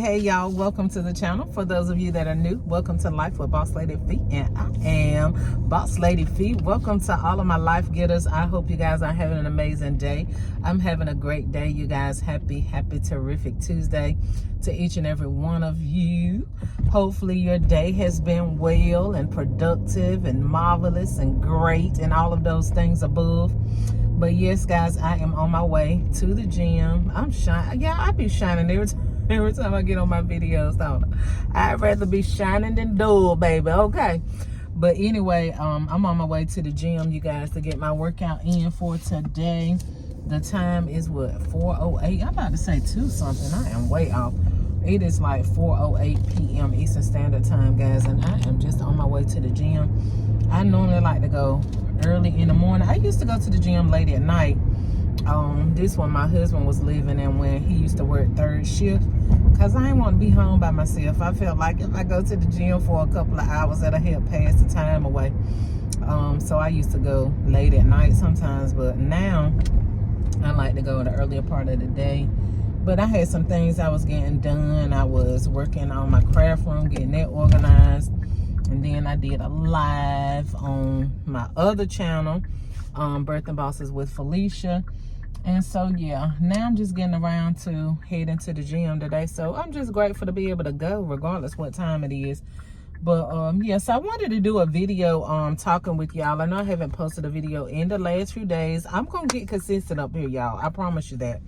Hey y'all, welcome to the channel. For those of you that are new, welcome to Life with Boss Lady Fee, and I am Boss Lady Fee. Welcome to all of my life getters. I hope you guys are having an amazing day. I'm having a great day, you guys. Happy terrific Tuesday to each and every one of you. Hopefully your day has been well and productive and marvelous and great and all of those things above. But yes, guys, I am on my way to the gym. I'm shining. Yeah, I be shining every time I get on my videos, don't I? I'd rather be shining than dull, baby, okay? But anyway, I'm on my way to the gym, you guys, to get my workout in for today. The time is what, 4:08? I'm about to say 2 something. I am way off. It is like 4:08 p.m. Eastern Standard Time, guys, and I am just on my way to the gym. I normally like to go early in the morning. I used to go to the gym late at night. This one my husband was living in when he used to work third shift, because I didn't want to be home by myself. I felt like if I go to the gym for a couple of hours, that'll help pass the time away. So I used to go late at night sometimes, but now I like to go the earlier part of the day. But I had some things I was getting done. I was working on my craft room, getting that organized. And then I did a live on my other channel, Birthing Bosses with Felicia. And so, yeah, now I'm just getting around to heading to the gym today. So I'm just grateful to be able to go regardless what time it is. But, yeah, so I wanted to do a video talking with y'all. I know I haven't posted a video in the last few days. I'm going to get consistent up here, y'all. I promise you that.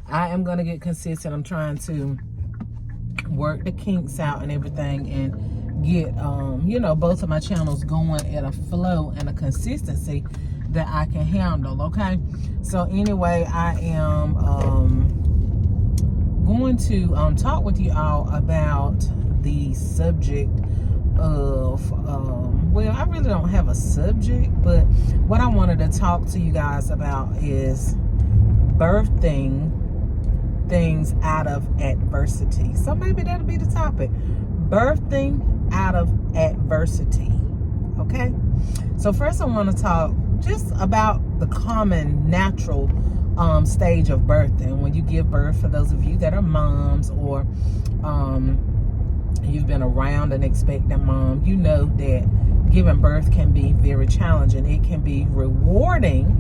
I am going to get consistent. I'm trying to work the kinks out and everything and get, you know, both of my channels going at a flow and a consistency that I can handle, okay? So anyway, I am going to talk with you all about the subject of, well, I really don't have a subject, but what I wanted to talk to you guys about is birthing things out of adversity. So maybe that'll be the topic. Birthing out of adversity. Okay? So first I want to talk just about the common natural stage of birthing. When you give birth, for those of you that are moms or you've been around an expectant mom, you know that giving birth can be very challenging. It can be rewarding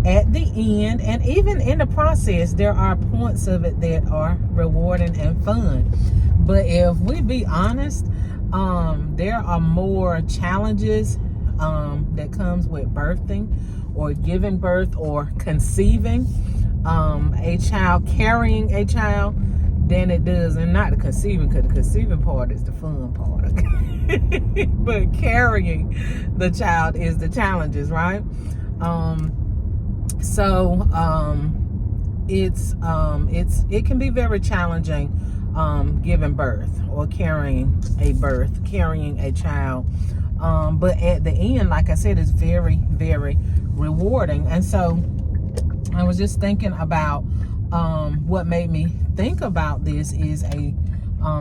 at the end, and even in the process, there are points of it that are rewarding and fun. But if we be honest, there are more challenges that comes with birthing or giving birth or conceiving a child, carrying a child, than it does, and not the conceiving, because the conceiving part is the fun part, okay? But carrying the child is the challenges, right? So it can be very challenging giving birth or carrying a child. But at the end, like I said, it's very, very rewarding. And so I was just thinking about what made me think about this is a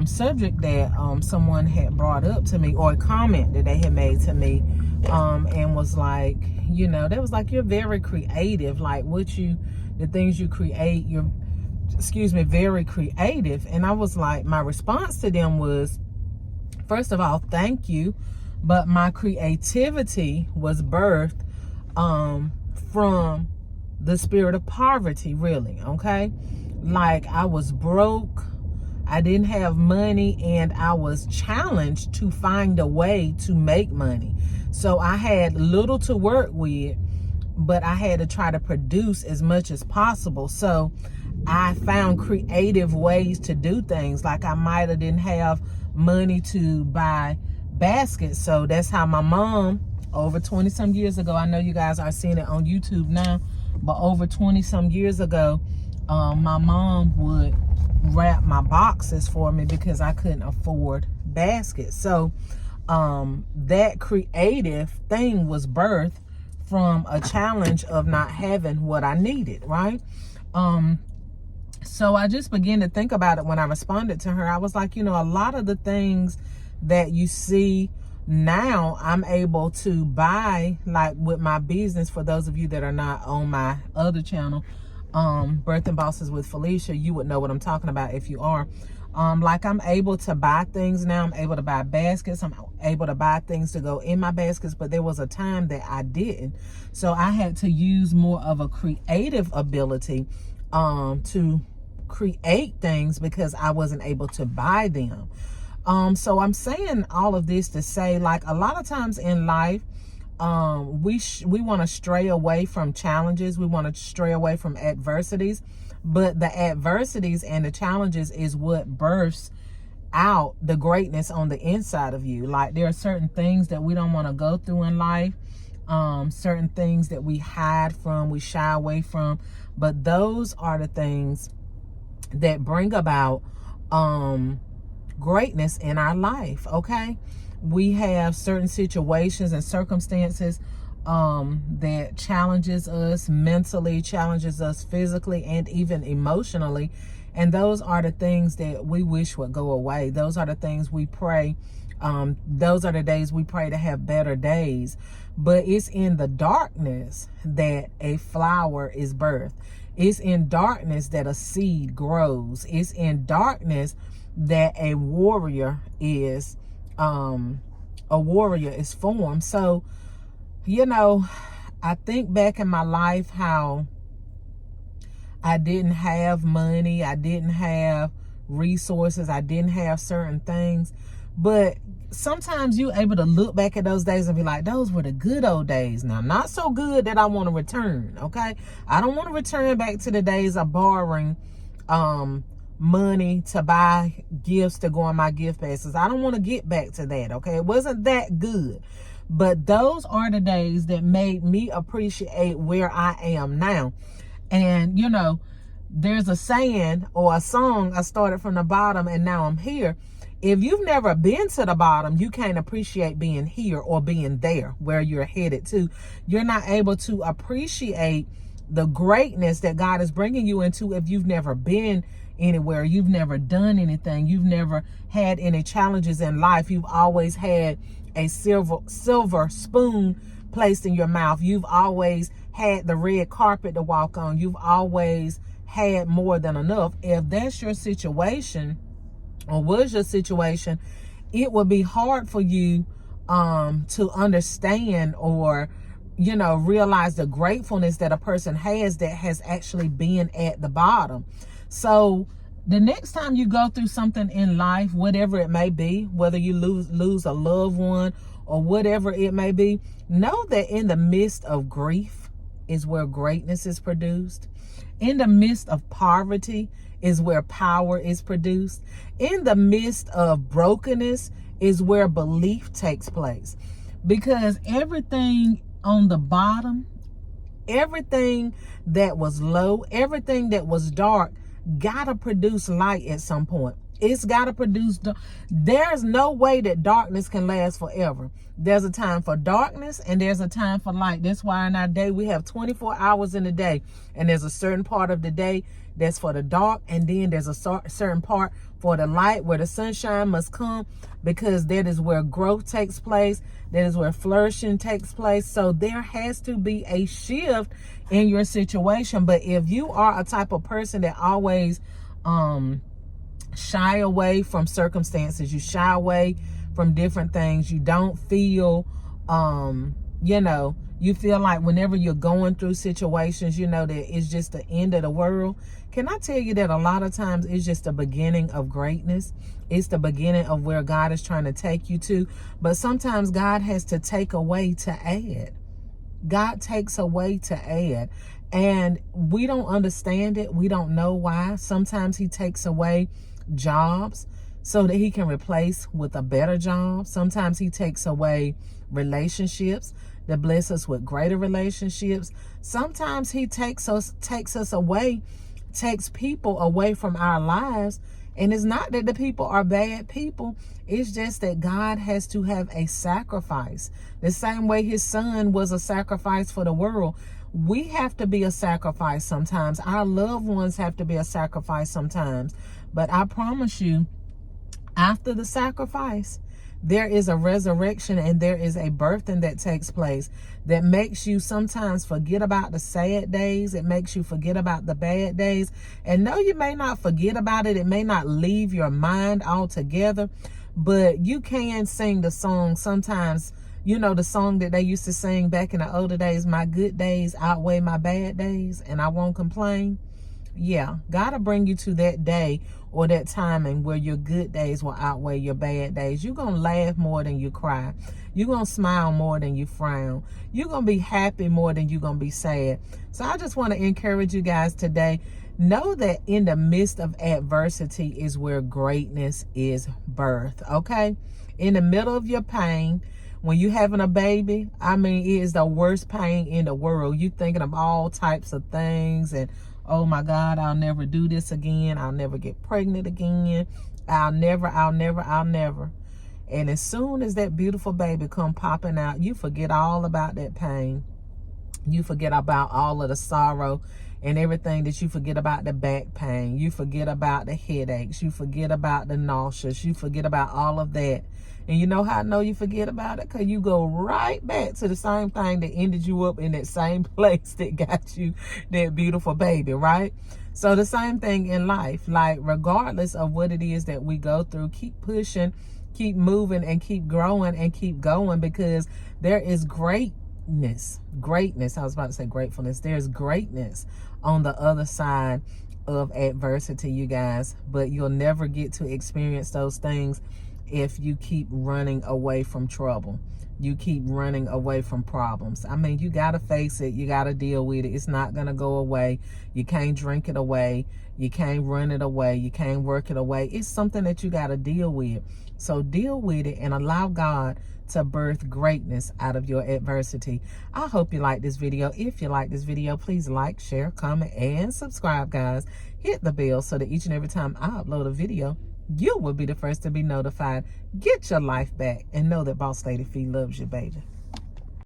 subject that someone had brought up to me, or a comment that they had made to me, and was like, you know, they was like, you're very creative, like the things you create, you're very creative. And I was like, my response to them was, first of all, thank you, but my creativity was birthed from the spirit of poverty, really, okay? Like, I was broke, I didn't have money, and I was challenged to find a way to make money. So I had little to work with, but I had to try to produce as much as possible. So I found creative ways to do things. Like, I might have didn't have money to buy baskets. So that's how my mom, over 20 some years ago, I know you guys are seeing it on YouTube now, but over 20 some years ago, my mom would wrap my boxes for me because I couldn't afford baskets. So that creative thing was birthed from a challenge of not having what I needed, right? So I just began to think about it when I responded to her. I was like, you know, a lot of the things that you see now, I'm able to buy, like with my business. For those of you that are not on my other channel, Birthing Bosses with Felicia, you would know what I'm talking about if you are. Like I'm able to buy things now. I'm able to buy baskets. I'm able to buy things to go in my baskets, but there was a time that I didn't. So I had to use more of a creative ability to create things because I wasn't able to buy them. So I'm saying all of this to say, like, a lot of times in life, we want to stray away from challenges. We want to stray away from adversities, but the adversities and the challenges is what births out the greatness on the inside of you. Like, there are certain things that we don't want to go through in life, certain things that we hide from, we shy away from, but those are the things that bring about greatness in our life. Okay, we have certain situations and circumstances that challenges us mentally, challenges us physically, and even emotionally. And those are the things that we wish would go away. Those are the things we pray. Those are the days we pray to have better days. But it's in the darkness that a flower is birthed. It's in darkness that a seed grows. It's in darkness that a warrior is formed. So, you know, I think back in my life how I didn't have money, I didn't have resources, I didn't have certain things. But sometimes you're able to look back at those days and be like, those were the good old days. Now, not so good that I want to return, okay? I don't want to return back to the days of borrowing money to buy gifts to go on my gift baskets. I don't want to get back to that, okay? It wasn't that good. But those are the days that made me appreciate where I am now. And, you know, there's a saying or a song, I started from the bottom and now I'm here. If you've never been to the bottom, you can't appreciate being here or being there where you're headed to. You're not able to appreciate the greatness that God is bringing you into if you've never been anywhere, you've never done anything, you've never had any challenges in life. You've always had a silver spoon placed in your mouth. You've always had the red carpet to walk on. You've always had more than enough. If that's your situation or was your situation, it would be hard for you to understand or, you know, realize the gratefulness that a person has that has actually been at the bottom. So the next time you go through something in life, whatever it may be, whether you lose a loved one or whatever it may be, know that in the midst of grief is where greatness is produced. In the midst of poverty is where power is produced. In the midst of brokenness is where belief takes place. Because everything on the bottom, everything that was low, everything that was dark, gotta produce light at some point. It's gotta produce. There's no way that darkness can last forever. There's a time for darkness and there's a time for light. That's why in our day we have 24 hours in a day, and there's a certain part of the day that's for the dark, and then there's a certain part for the light where the sunshine must come, because that is where growth takes place. That is where flourishing takes place. So there has to be a shift in your situation. But if you are a type of person that always shy away from circumstances, you shy away from different things, you don't feel you know, you feel like whenever you're going through situations, you know, that it's just the end of the world. Can I tell you that a lot of times it's just the beginning of greatness? It's the beginning of where God is trying to take you to. But sometimes God has to take away to add. God takes away to add. And we don't understand it. We don't know why. Sometimes he takes away jobs so that he can replace with a better job. Sometimes he takes away relationships that bless us with greater relationships. Sometimes he takes people away from our lives. And it's not that the people are bad people. It's just that God has to have a sacrifice. The same way his son was a sacrifice for the world. We have to be a sacrifice sometimes. Our loved ones have to be a sacrifice sometimes. But I promise you, after the sacrifice, there is a resurrection and there is a birthing that takes place that makes you sometimes forget about the sad days. It makes you forget about the bad days. And no, you may not forget about it. It may not leave your mind altogether, but you can sing the song sometimes. You know, the song that they used to sing back in the older days, my good days outweigh my bad days and I won't complain. Yeah, God will bring you to that day or that timing where your good days will outweigh your bad days. You're going to laugh more than you cry. You're going to smile more than you frown. You're going to be happy more than you're going to be sad. So I just want to encourage you guys today. Know that in the midst of adversity is where greatness is birthed, okay? In the middle of your pain, when you having a baby, I mean, it is the worst pain in the world. You thinking of all types of things and, oh my God, I'll never do this again. I'll never get pregnant again. I'll never. And as soon as that beautiful baby come popping out, you forget all about that pain. You forget about all of the sorrow and everything that you forget about the back pain. You forget about the headaches. You forget about the nausea. You forget about all of that. And you know how I know you forget about it? Because you go right back to the same thing that ended you up in that same place that got you that beautiful baby, right? So the same thing in life. Like, regardless of what it is that we go through, keep pushing, keep moving, and keep growing and keep going, because there is greatness. I was about to say gratefulness. There's greatness on the other side of adversity, you guys. But you'll never get to experience those things if you keep running away from trouble. You keep running away from problems. I mean, you got to face it. You got to deal with it. It's not going to go away. You can't drink it away. You can't run it away. You can't work it away. It's something that you got to deal with. So deal with it and allow God to birth greatness out of your adversity. I hope you like this video. If you like this video, please like, share, comment, and subscribe, guys. Hit the bell so that each and every time I upload a video, you will be the first to be notified. Get your life back and know that Boss Lady Fee loves you, baby.